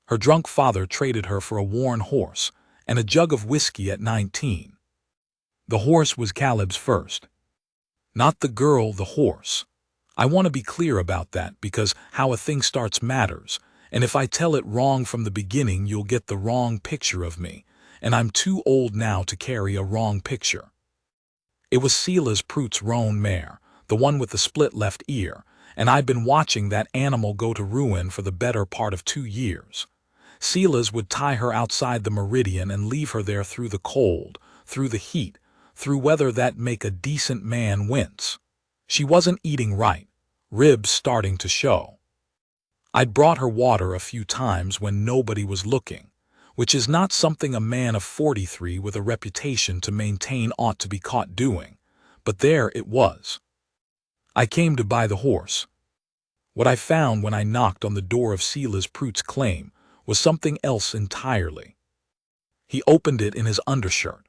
Her drunk father traded her for a worn horse and a jug of whiskey at 19. The horse was Caleb's first. Not the girl, the horse. I want to be clear about that because how a thing starts matters, and if I tell it wrong from the beginning you'll get the wrong picture of me, and I'm too old now to carry a wrong picture. It was Silas Prout's roan mare, the one with the split left ear, and I'd been watching that animal go to ruin for the better part of 2 years. Silas would tie her outside the meridian and leave her there through the cold, through the heat, through weather that make a decent man wince. She wasn't eating right, ribs starting to show. I'd brought her water a few times when nobody was looking, which is not something a man of 43 with a reputation to maintain ought to be caught doing, but there it was. I came to buy the horse. What I found when I knocked on the door of Silas Prout's claim was something else entirely. He opened it in his undershirt.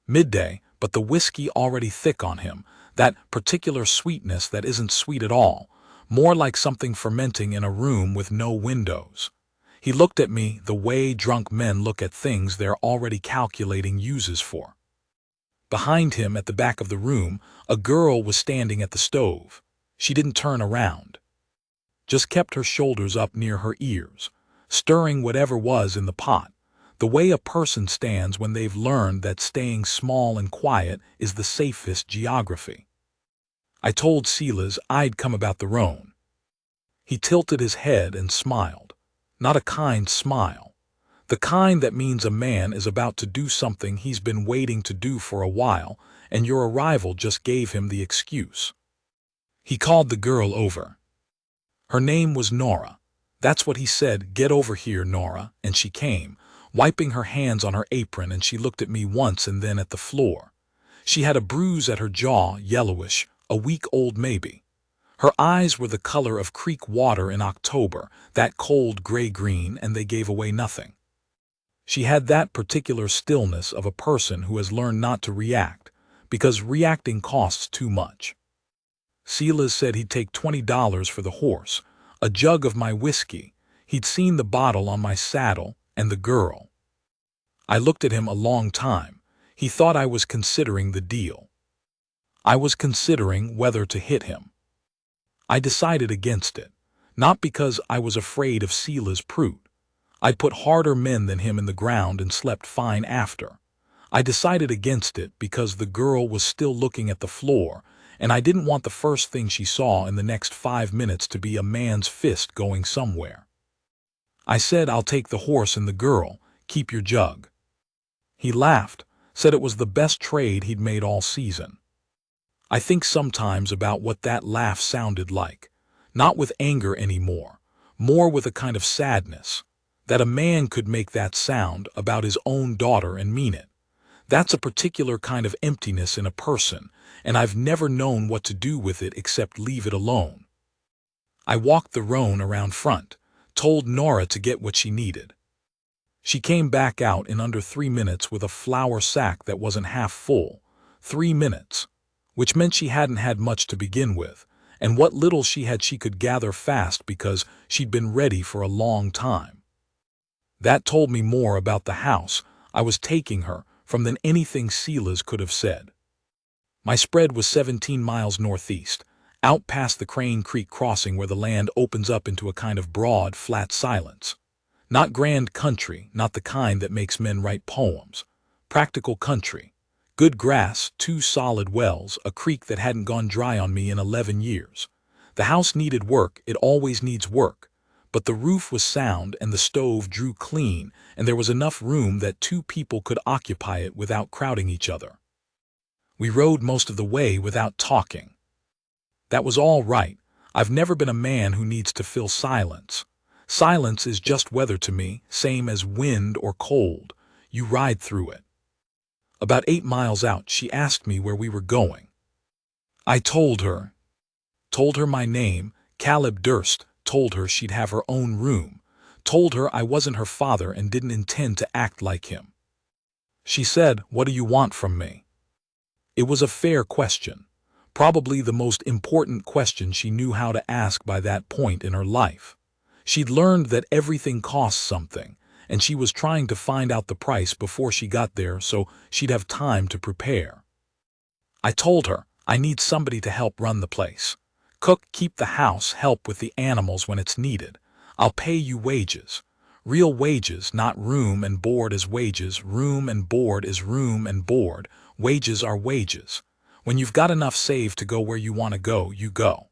Midday, but the whiskey already thick on him, that particular sweetness that isn't sweet at all, more like something fermenting in a room with no windows. He looked at me the way drunk men look at things they're already calculating uses for. Behind him at the back of the room, a girl was standing at the stove. She didn't turn around. Just kept her shoulders up near her ears, stirring whatever was in the pot, the way a person stands when they've learned that staying small and quiet is the safest geography. I told Silas I'd come about the roan. He tilted his head and smiled. Not a kind smile. The kind that means a man is about to do something he's been waiting to do for a while, and your arrival just gave him the excuse. He called the girl over. Her name was Nora. That's what he said, "Get over here, Nora," and she came, wiping her hands on her apron, and she looked at me once and then at the floor. She had a bruise at her jaw, yellowish, a week old maybe. Her eyes were the color of creek water in October, that cold gray-green, and they gave away nothing. She had that particular stillness of a person who has learned not to react, because reacting costs too much. Silas said he'd take $20 for the horse, a jug of my whiskey. He'd seen the bottle on my saddle, and the girl. I looked at him a long time. He thought I was considering the deal. I was considering whether to hit him. I decided against it, not because I was afraid of Silas Prout. I'd put harder men than him in the ground and slept fine after. I decided against it because the girl was still looking at the floor, and I didn't want the first thing she saw in the next 5 minutes to be a man's fist going somewhere. I said, "I'll take the horse and the girl, keep your jug." He laughed, said it was the best trade he'd made all season. I think sometimes about what that laugh sounded like, not with anger anymore, more with a kind of sadness, that a man could make that sound about his own daughter and mean it. That's a particular kind of emptiness in a person, and I've never known what to do with it except leave it alone. I walked the roan around front, told Nora to get what she needed. She came back out in under 3 minutes with a flour sack that wasn't half full. 3 minutes. Which meant she hadn't had much to begin with, and what little she had she could gather fast because she'd been ready for a long time. That told me more about the house I was taking her from than anything Silas could have said. My spread was 17 miles northeast, out past the Crane Creek crossing where the land opens up into a kind of broad, flat silence. Not grand country, not the kind that makes men write poems. Practical country. Good grass, 2 solid wells, a creek that hadn't gone dry on me in 11 years. The house needed work, it always needs work. But the roof was sound and the stove drew clean, and there was enough room that 2 people could occupy it without crowding each other. We rode most of the way without talking. That was all right. I've never been a man who needs to fill silence. Silence is just weather to me, same as wind or cold. You ride through it. About 8 miles out, she asked me where we were going. I told her my name, Caleb Durst, told her she'd have her own room, told her I wasn't her father and didn't intend to act like him. She said, "What do you want from me?" It was a fair question, probably the most important question she knew how to ask by that point in her life. She'd learned that everything costs something, and she was trying to find out the price before she got there so she'd have time to prepare. I told her, I need somebody to help run the place. Cook, keep the house, help with the animals when it's needed. I'll pay you wages. Real wages, not room and board as wages. Room and board is room and board. Wages are wages. When you've got enough saved to go where you want to go, you go.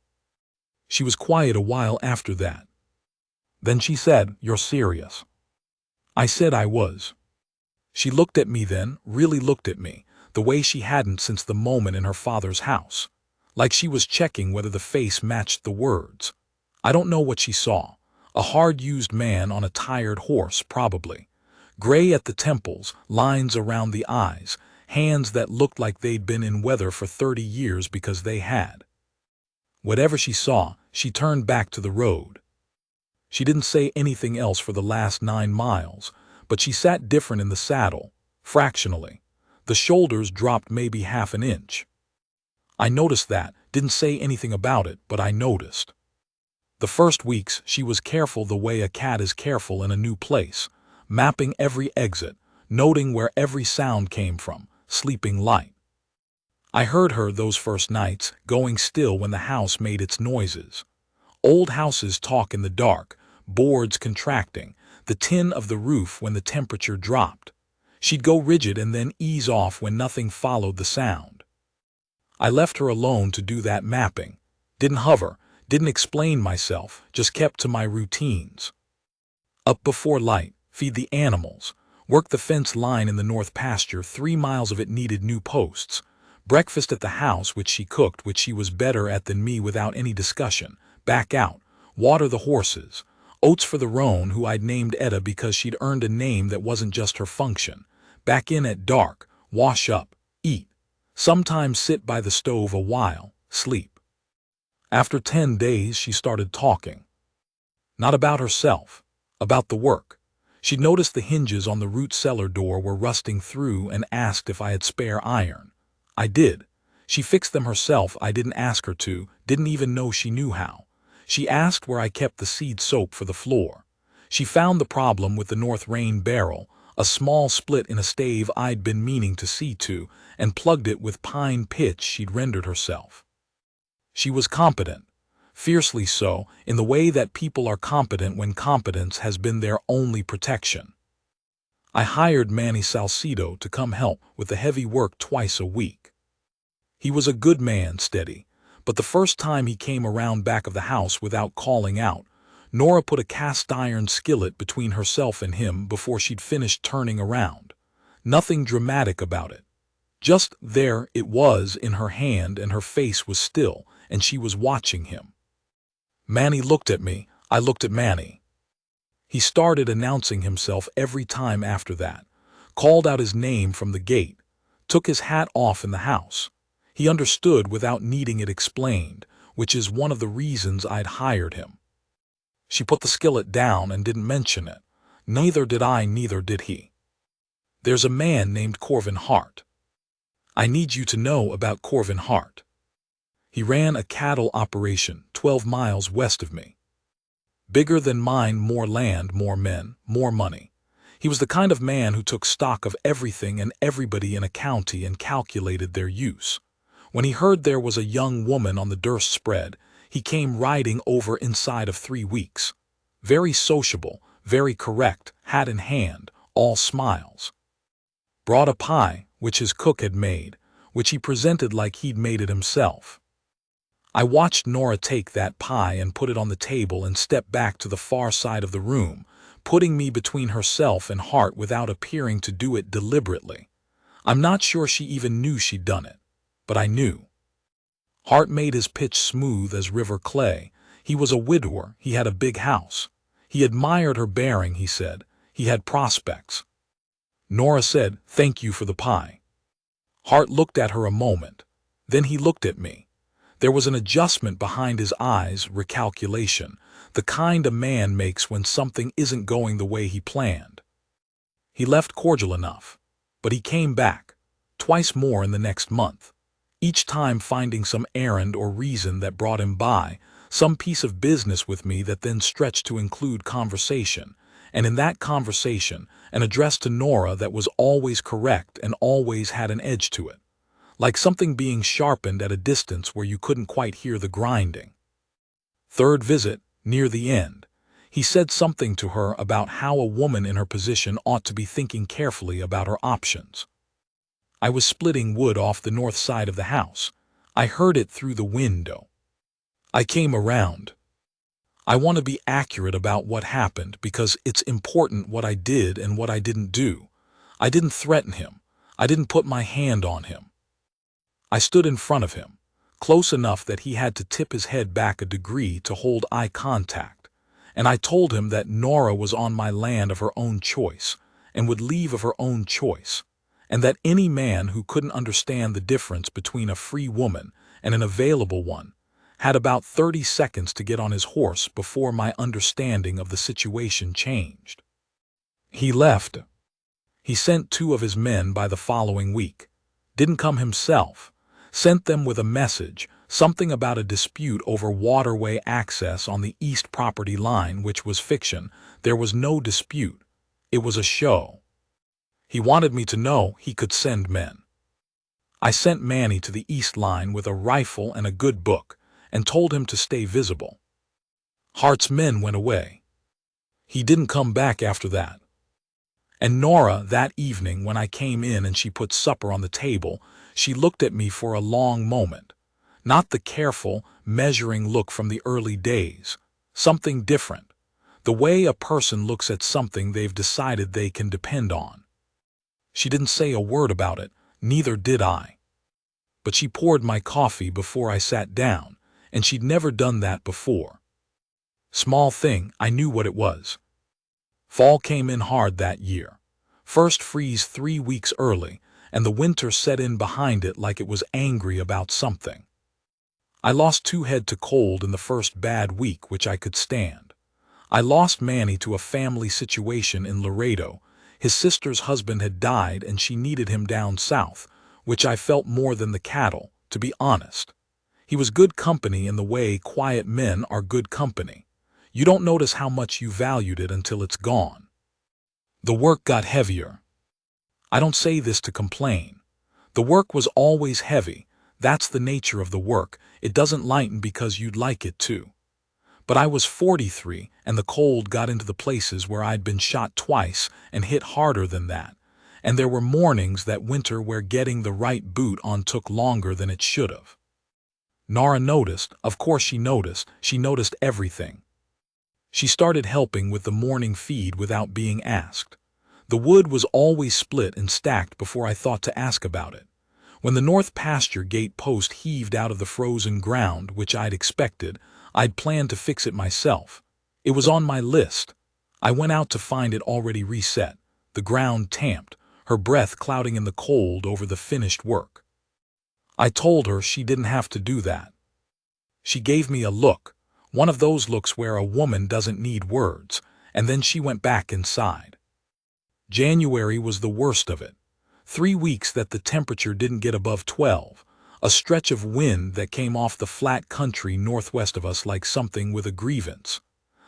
She was quiet a while after that. Then she said, "You're serious?" I said I was. She looked at me then, really looked at me, the way she hadn't since the moment in her father's house. Like she was checking whether the face matched the words. I don't know what she saw. A hard-used man on a tired horse, probably. Gray at the temples, lines around the eyes, hands that looked like they'd been in weather for 30 years because they had. Whatever she saw, she turned back to the road. She didn't say anything else for the last 9 miles, but she sat different in the saddle, fractionally. The shoulders dropped maybe half an inch. I noticed that, didn't say anything about it, but I noticed. The first weeks, she was careful the way a cat is careful in a new place, mapping every exit, noting where every sound came from, sleeping light. I heard her those first nights, going still when the house made its noises. Old houses talk in the dark, boards contracting, the tin of the roof when the temperature dropped. She'd go rigid and then ease off when nothing followed the sound. I left her alone to do that mapping. Didn't hover, didn't explain myself, just kept to my routines. Up before light, feed the animals, work the fence line in the north pasture, 3 miles of it needed new posts. Breakfast at the house, which she cooked, which she was better at than me without any discussion. Back out, water the horses. Oats for the roan, who I'd named Etta because she'd earned a name that wasn't just her function. Back in at dark, wash up, eat. Sometimes sit by the stove a while, sleep. After 10 days, she started talking. Not about herself, about the work. She'd noticed the hinges on the root cellar door were rusting through and asked if I had spare iron. I did. She fixed them herself. I didn't ask her to, didn't even know she knew how. She asked where I kept the seed soap for the floor. She found the problem with the North Rain barrel, a small split in a stave I'd been meaning to see to, and plugged it with pine pitch she'd rendered herself. She was competent, fiercely so, in the way that people are competent when competence has been their only protection. I hired Manny Salcido to come help with the heavy work twice a week. He was a good man, steady, but the first time he came around back of the house without calling out, Nora put a cast-iron skillet between herself and him before she'd finished turning around. Nothing dramatic about it. Just there it was in her hand and her face was still, and she was watching him. Manny looked at me, I looked at Manny. He started announcing himself every time after that, called out his name from the gate, took his hat off in the house. He understood without needing it explained, which is one of the reasons I'd hired him. She put the skillet down and didn't mention it. Neither did I, neither did he. There's a man named Corvin Hart. I need you to know about Corvin Hart. He ran a cattle operation 12 miles west of me. Bigger than mine, more land, more men, more money. He was the kind of man who took stock of everything and everybody in a county and calculated their use. When he heard there was a young woman on the Durst spread, he came riding over inside of 3 weeks. Very sociable, very correct, hat in hand, all smiles. Brought a pie, which his cook had made, which he presented like he'd made it himself. I watched Nora take that pie and put it on the table and step back to the far side of the room, putting me between herself and Hart without appearing to do it deliberately. I'm not sure she even knew she'd done it, but I knew. Hart made his pitch smooth as river clay. He was a widower, he had a big house. He admired her bearing, he said. He had prospects. Nora said, "Thank you for the pie." Hart looked at her a moment. Then he looked at me. There was an adjustment behind his eyes, recalculation, the kind a man makes when something isn't going the way he planned. He left cordial enough, but he came back, twice more in the next month, each time finding some errand or reason that brought him by, some piece of business with me that then stretched to include conversation, and in that conversation, an address to Nora that was always correct and always had an edge to it, like something being sharpened at a distance where you couldn't quite hear the grinding. Third visit, near the end, he said something to her about how a woman in her position ought to be thinking carefully about her options. I was splitting wood off the north side of the house. I heard it through the window. I came around. I want to be accurate about what happened because it's important what I did and what I didn't do. I didn't threaten him. I didn't put my hand on him. I stood in front of him, close enough that he had to tip his head back a degree to hold eye contact, and I told him that Nora was on my land of her own choice and would leave of her own choice, and that any man who couldn't understand the difference between a free woman and an available one had about 30 seconds to get on his horse before my understanding of the situation changed. He left. He sent 2 of his men by the following week. Didn't come himself. Sent them with a message, something about a dispute over waterway access on the east property line, which was fiction. There was no dispute. It was a show. He wanted me to know he could send men. I sent Manny to the east line with a rifle and a good book, and told him to stay visible. Hart's men went away. He didn't come back after that. And Nora, that evening when I came in and she put supper on the table, she looked at me for a long moment. Not the careful, measuring look from the early days. Something different. The way a person looks at something they've decided they can depend on. She didn't say a word about it, neither did I. But she poured my coffee before I sat down, and she'd never done that before. Small thing, I knew what it was. Fall came in hard that year. First freeze 3 weeks early, and the winter set in behind it like it was angry about something. I lost 2 head to cold in the first bad week, which I could stand. I lost Manny to a family situation in Laredo. His sister's husband had died and she needed him down south, which I felt more than the cattle, to be honest. He was good company in the way quiet men are good company. You don't notice how much you valued it until it's gone. The work got heavier. I don't say this to complain. The work was always heavy. That's the nature of the work. It doesn't lighten because you'd like it to. But I was 43, and the cold got into the places where I'd been shot twice and hit harder than that. And there were mornings that winter where getting the right boot on took longer than it should have. Nora noticed. Of course she noticed. She noticed everything. She started helping with the morning feed without being asked. The wood was always split and stacked before I thought to ask about it. When the north pasture gate post heaved out of the frozen ground, which I'd expected, I'd planned to fix it myself. It was on my list. I went out to find it already reset, the ground tamped, her breath clouding in the cold over the finished work. I told her she didn't have to do that. She gave me a look, one of those looks where a woman doesn't need words, and then she went back inside. January was the worst of it. 3 weeks that the temperature didn't get above 12, a stretch of wind that came off the flat country northwest of us like something with a grievance.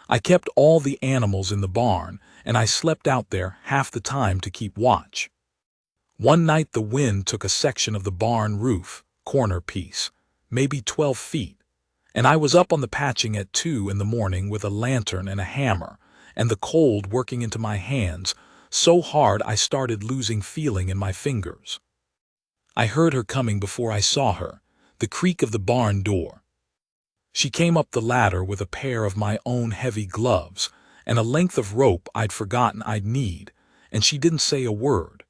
I kept all the animals in the barn, and I slept out there half the time to keep watch. One night the wind took a section of the barn roof, corner piece, maybe 12 feet, and I was up on the patching at 2 in the morning with a lantern and a hammer, and the cold working into my hands, so hard I started losing feeling in my fingers. I heard her coming before I saw her, the creak of the barn door. She came up the ladder with a pair of my own heavy gloves and a length of rope I'd forgotten I'd need, and she didn't say a word,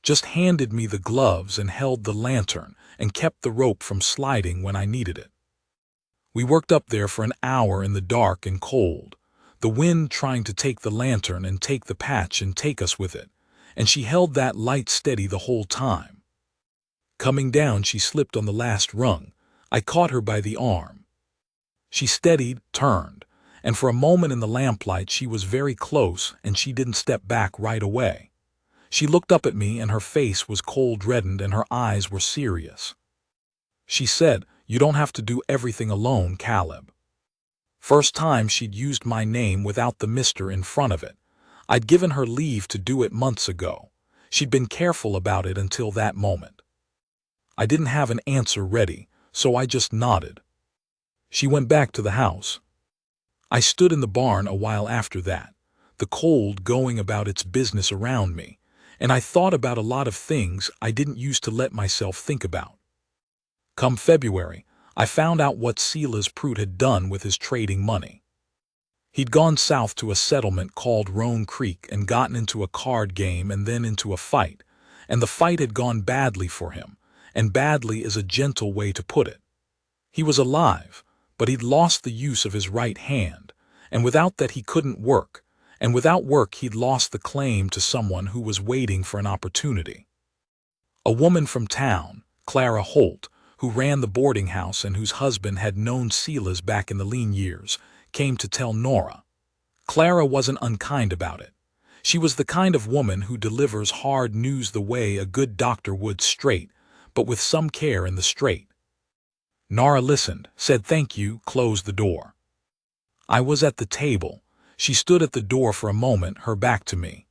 just handed me the gloves and held the lantern and kept the rope from sliding when I needed it. We worked up there for an hour in the dark and cold, the wind trying to take the lantern and take the patch and take us with it, and she held that light steady the whole time. Coming down, she slipped on the last rung. I caught her by the arm. She steadied, turned, and for a moment in the lamplight she was very close and she didn't step back right away. She looked up at me and her face was cold reddened and her eyes were serious. She said, "You don't have to do everything alone, Caleb." First time she'd used my name without the Mr. in front of it. I'd given her leave to do it months ago. She'd been careful about it until that moment. I didn't have an answer ready, so I just nodded. She went back to the house. I stood in the barn a while after that, the cold going about its business around me, and I thought about a lot of things I didn't used to let myself think about. Come February, I found out what Silas Prout had done with his trading money. He'd gone south to a settlement called Roan Creek and gotten into a card game and then into a fight, and the fight had gone badly for him, and badly is a gentle way to put it. He was alive, but he'd lost the use of his right hand, and without that he couldn't work, and without work he'd lost the claim to someone who was waiting for an opportunity. A woman from town, Clara Holt, who ran the boarding house and whose husband had known Silas back in the lean years, came to tell Nora. Clara wasn't unkind about it. She was the kind of woman who delivers hard news the way a good doctor would, straight, but with some care in the straight. Nora listened, said thank you, closed the door. I was at the table. She stood at the door for a moment, her back to me.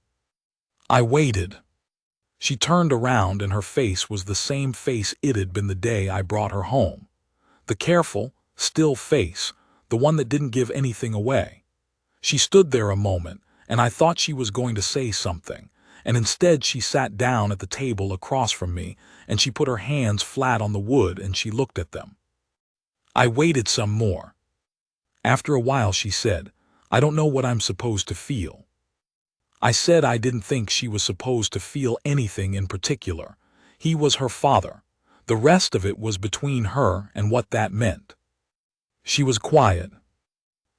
I waited. She turned around and her face was the same face it had been the day I brought her home. The careful, still face, the one that didn't give anything away. She stood there a moment, and I thought she was going to say something, and instead she sat down at the table across from me, and she put her hands flat on the wood and she looked at them. I waited some more. After a while she said, I don't know what I'm supposed to feel. I said I didn't think she was supposed to feel anything in particular. He was her father. The rest of it was between her and what that meant. She was quiet.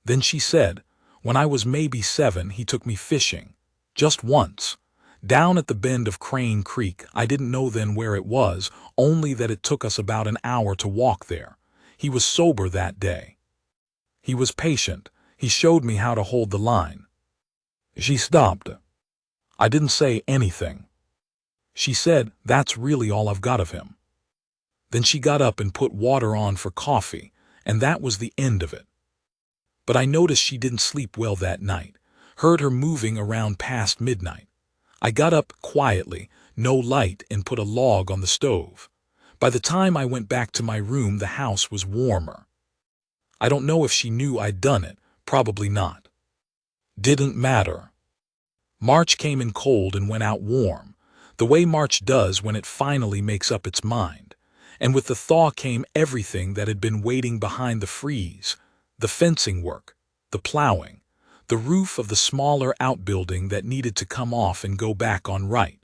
Then she said, when I was maybe 7, he took me fishing. Just once. Down at the bend of Crane Creek. I didn't know then where it was, only that it took us about an hour to walk there. He was sober that day. He was patient. He showed me how to hold the line. She stopped. I didn't say anything. She said, that's really all I've got of him. Then she got up and put water on for coffee, and that was the end of it. But I noticed she didn't sleep well that night, heard her moving around past midnight. I got up quietly, no light, and put a log on the stove. By the time I went back to my room, the house was warmer. I don't know if she knew I'd done it, probably not. Didn't matter. March came in cold and went out warm, the way March does when it finally makes up its mind. And with the thaw came everything that had been waiting behind the freeze, the fencing work, the plowing, the roof of the smaller outbuilding that needed to come off and go back on right.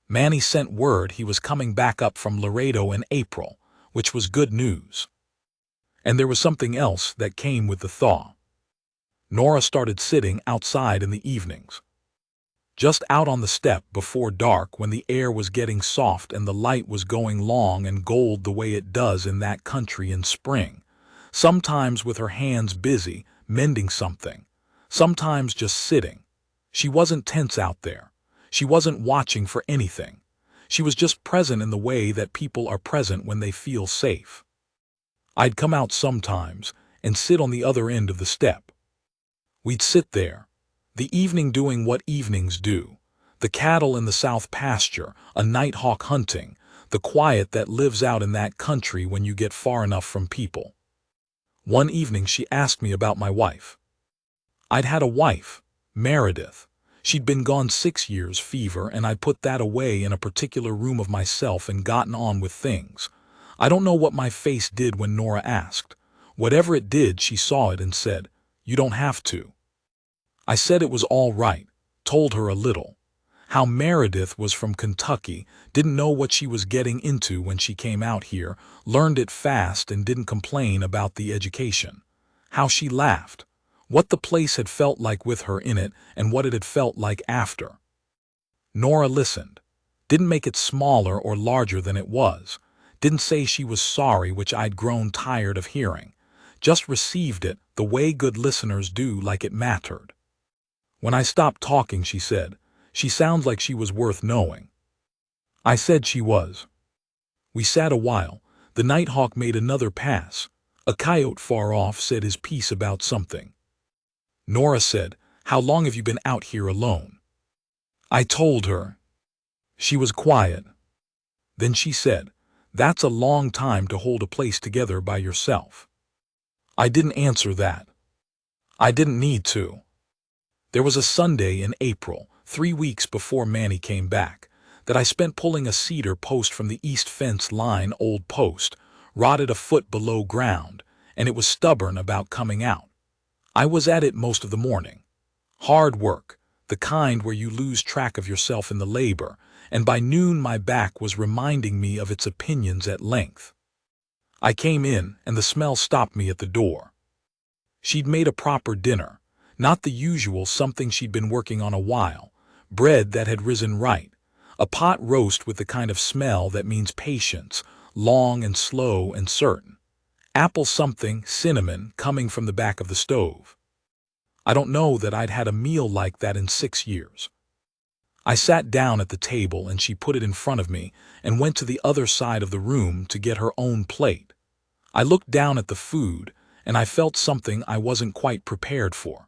Manny sent word he was coming back up from Laredo in April, which was good news. And there was something else that came with the thaw. Nora started sitting outside in the evenings. Just out on the step before dark when the air was getting soft and the light was going long and gold the way it does in that country in spring, sometimes with her hands busy, mending something, sometimes just sitting. She wasn't tense out there. She wasn't watching for anything. She was just present in the way that people are present when they feel safe. I'd come out sometimes and sit on the other end of the step. We'd sit there, the evening doing what evenings do, the cattle in the south pasture, a nighthawk hunting, the quiet that lives out in that country when you get far enough from people. One evening she asked me about my wife. I'd had a wife, Meredith. She'd been gone 6 years, fever, and I'd put that away in a particular room of myself and gotten on with things. I don't know what my face did when Nora asked. Whatever it did, she saw it and said, "You don't have to." I said it was all right, told her a little. How Meredith was from Kentucky, didn't know what she was getting into when she came out here, learned it fast and didn't complain about the education. How she laughed. What the place had felt like with her in it and what it had felt like after. Nora listened. Didn't make it smaller or larger than it was. Didn't say she was sorry, which I'd grown tired of hearing. Just received it the way good listeners do, like it mattered. When I stopped talking, she said, "She sounds like she was worth knowing." I said she was. We sat a while. The nighthawk made another pass. A coyote far off said his piece about something. Nora said, "How long have you been out here alone?" I told her. She was quiet. Then she said, "That's a long time to hold a place together by yourself." I didn't answer that. I didn't need to. There was a Sunday in April, 3 weeks before Manny came back, that I spent pulling a cedar post from the east fence line old post, rotted a foot below ground, and it was stubborn about coming out. I was at it most of the morning. Hard work, the kind where you lose track of yourself in the labor, and by noon my back was reminding me of its opinions at length. I came in, and the smell stopped me at the door. She'd made a proper dinner, not the usual something she'd been working on a while, bread that had risen right, a pot roast with the kind of smell that means patience, long and slow and certain, apple something, cinnamon, coming from the back of the stove. I don't know that I'd had a meal like that in 6 years. I sat down at the table and she put it in front of me and went to the other side of the room to get her own plate. I looked down at the food and I felt something I wasn't quite prepared for.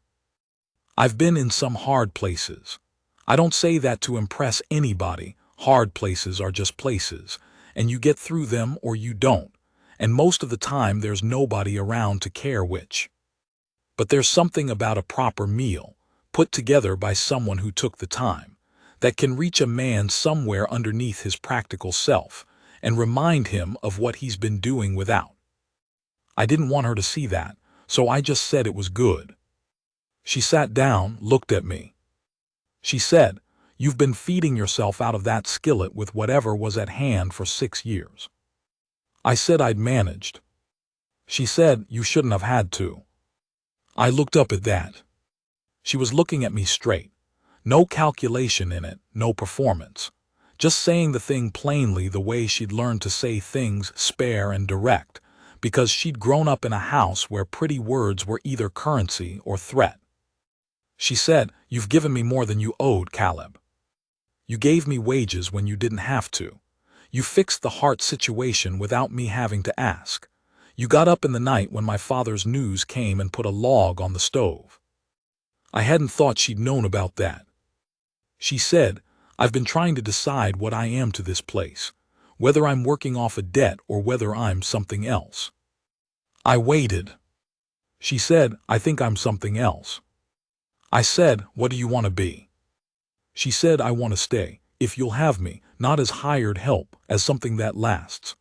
I've been in some hard places. I don't say that to impress anybody. Hard places are just places, and you get through them or you don't, and most of the time there's nobody around to care which. But there's something about a proper meal, put together by someone who took the time, that can reach a man somewhere underneath his practical self and remind him of what he's been doing without. I didn't want her to see that, so I just said it was good. She sat down, looked at me. She said, "You've been feeding yourself out of that skillet with whatever was at hand for 6 years." I said I'd managed. She said, "You shouldn't have had to." I looked up at that. She was looking at me straight. No calculation in it, no performance. Just saying the thing plainly the way she'd learned to say things, spare and direct, because she'd grown up in a house where pretty words were either currency or threat. She said, "You've given me more than you owed, Caleb. You gave me wages when you didn't have to. You fixed the heart situation without me having to ask. You got up in the night when my father's news came and put a log on the stove." I hadn't thought she'd known about that. She said, "I've been trying to decide what I am to this place, whether I'm working off a debt or whether I'm something else." I waited. She said, "I think I'm something else." I said, "What do you want to be?" She said, "I want to stay, if you'll have me, not as hired help, as something that lasts."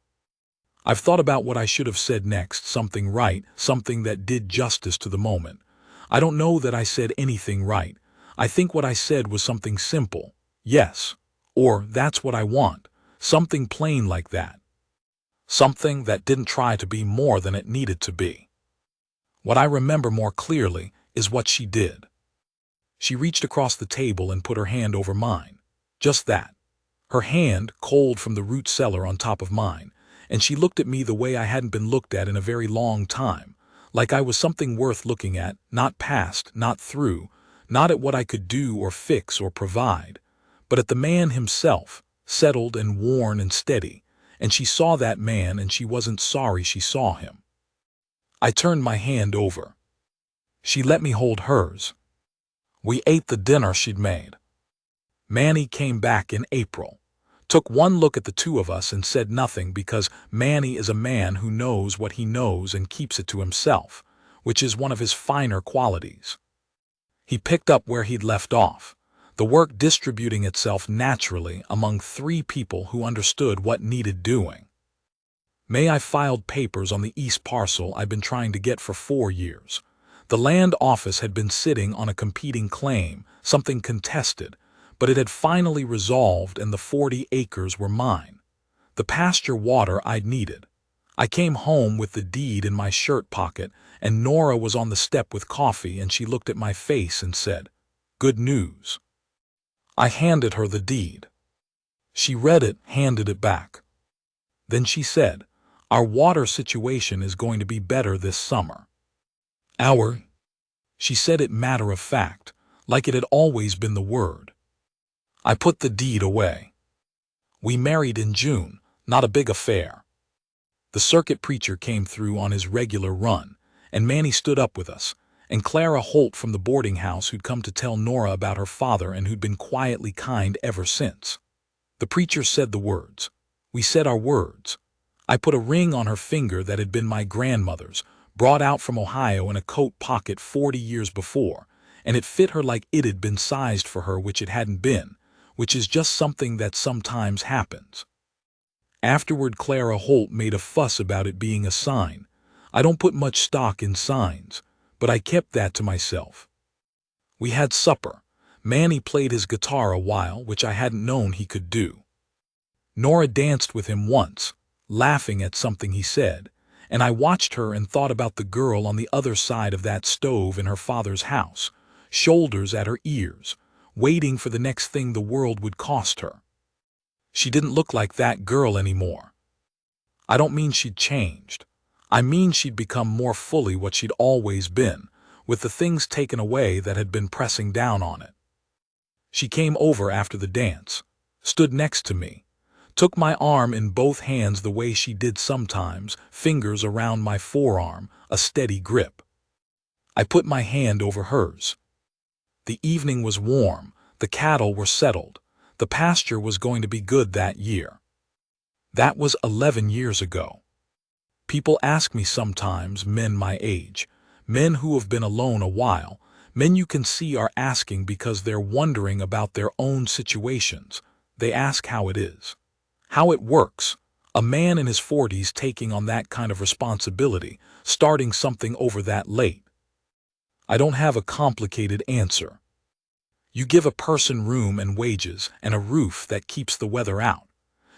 I've thought about what I should have said next, something right, something that did justice to the moment. I don't know that I said anything right. I think what I said was something simple, yes, or "that's what I want," something plain like that. Something that didn't try to be more than it needed to be. What I remember more clearly is what she did. She reached across the table and put her hand over mine. Just that. Her hand, cold from the root cellar on top of mine, and she looked at me the way I hadn't been looked at in a very long time, like I was something worth looking at, not past, not through, not at what I could do or fix or provide, but at the man himself, settled and worn and steady, and she saw that man and she wasn't sorry she saw him. I turned my hand over. She let me hold hers. We ate the dinner she'd made. Manny came back in April, took one look at the two of us and said nothing because Manny is a man who knows what he knows and keeps it to himself, which is one of his finer qualities. He picked up where he'd left off, the work distributing itself naturally among 3 people who understood what needed doing. I filed papers on the east parcel I'd been trying to get for 4 years. The land office had been sitting on a competing claim, something contested, but it had finally resolved and the 40 acres were mine. The pasture water I'd needed. I came home with the deed in my shirt pocket, and Nora was on the step with coffee, and she looked at my face and said, "Good news." I handed her the deed. She read it, handed it back. Then she said, "Our water situation is going to be better this summer." She said it matter of fact, like it had always been the word. I put the deed away. We married in June, not a big affair. The circuit preacher came through on his regular run, and Manny stood up with us, and Clara Holt from the boarding house who'd come to tell Nora about her father and who'd been quietly kind ever since. The preacher said the words. We said our words. I put a ring on her finger that had been my grandmother's, brought out from Ohio in a coat pocket 40 years before, and it fit her like it had been sized for her, which it hadn't been, which is just something that sometimes happens. Afterward, Clara Holt made a fuss about it being a sign. I don't put much stock in signs, but I kept that to myself. We had supper. Manny played his guitar a while, which I hadn't known he could do. Nora danced with him once, laughing at something he said, and I watched her and thought about the girl on the other side of that stove in her father's house, shoulders at her ears, waiting for the next thing the world would cost her. She didn't look like that girl anymore. I don't mean she'd changed. I mean she'd become more fully what she'd always been, with the things taken away that had been pressing down on it. She came over after the dance, stood next to me, took my arm in both hands the way she did sometimes, fingers around my forearm, a steady grip. I put my hand over hers. The evening was warm, the cattle were settled, the pasture was going to be good that year. That was 11 years ago. People ask me sometimes, men my age, men who have been alone a while, men you can see are asking because they're wondering about their own situations. They ask how it is, how it works, a man in his 40s taking on that kind of responsibility, starting something over that late. I don't have a complicated answer. You give a person room and wages and a roof that keeps the weather out.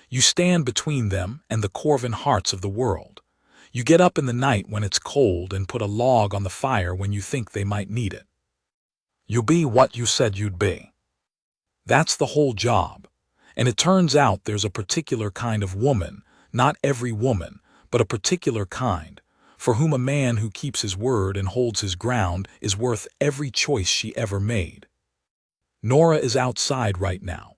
You stand between them and the Corvin hearts of the world. You get up in the night when it's cold and put a log on the fire when you think they might need it. You be what you said you'd be. That's the whole job. And it turns out there's a particular kind of woman, not every woman, but a particular kind, for whom a man who keeps his word and holds his ground is worth every choice she ever made. Nora is outside right now.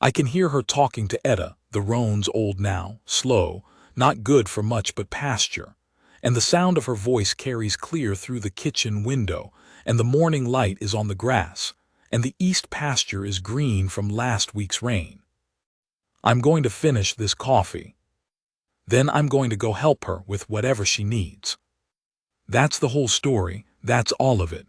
I can hear her talking to Etta, the roan's old now, slow, not good for much but pasture, and the sound of her voice carries clear through the kitchen window, and the morning light is on the grass, and the east pasture is green from last week's rain. I'm going to finish this coffee. Then I'm going to go help her with whatever she needs. That's the whole story, that's all of it.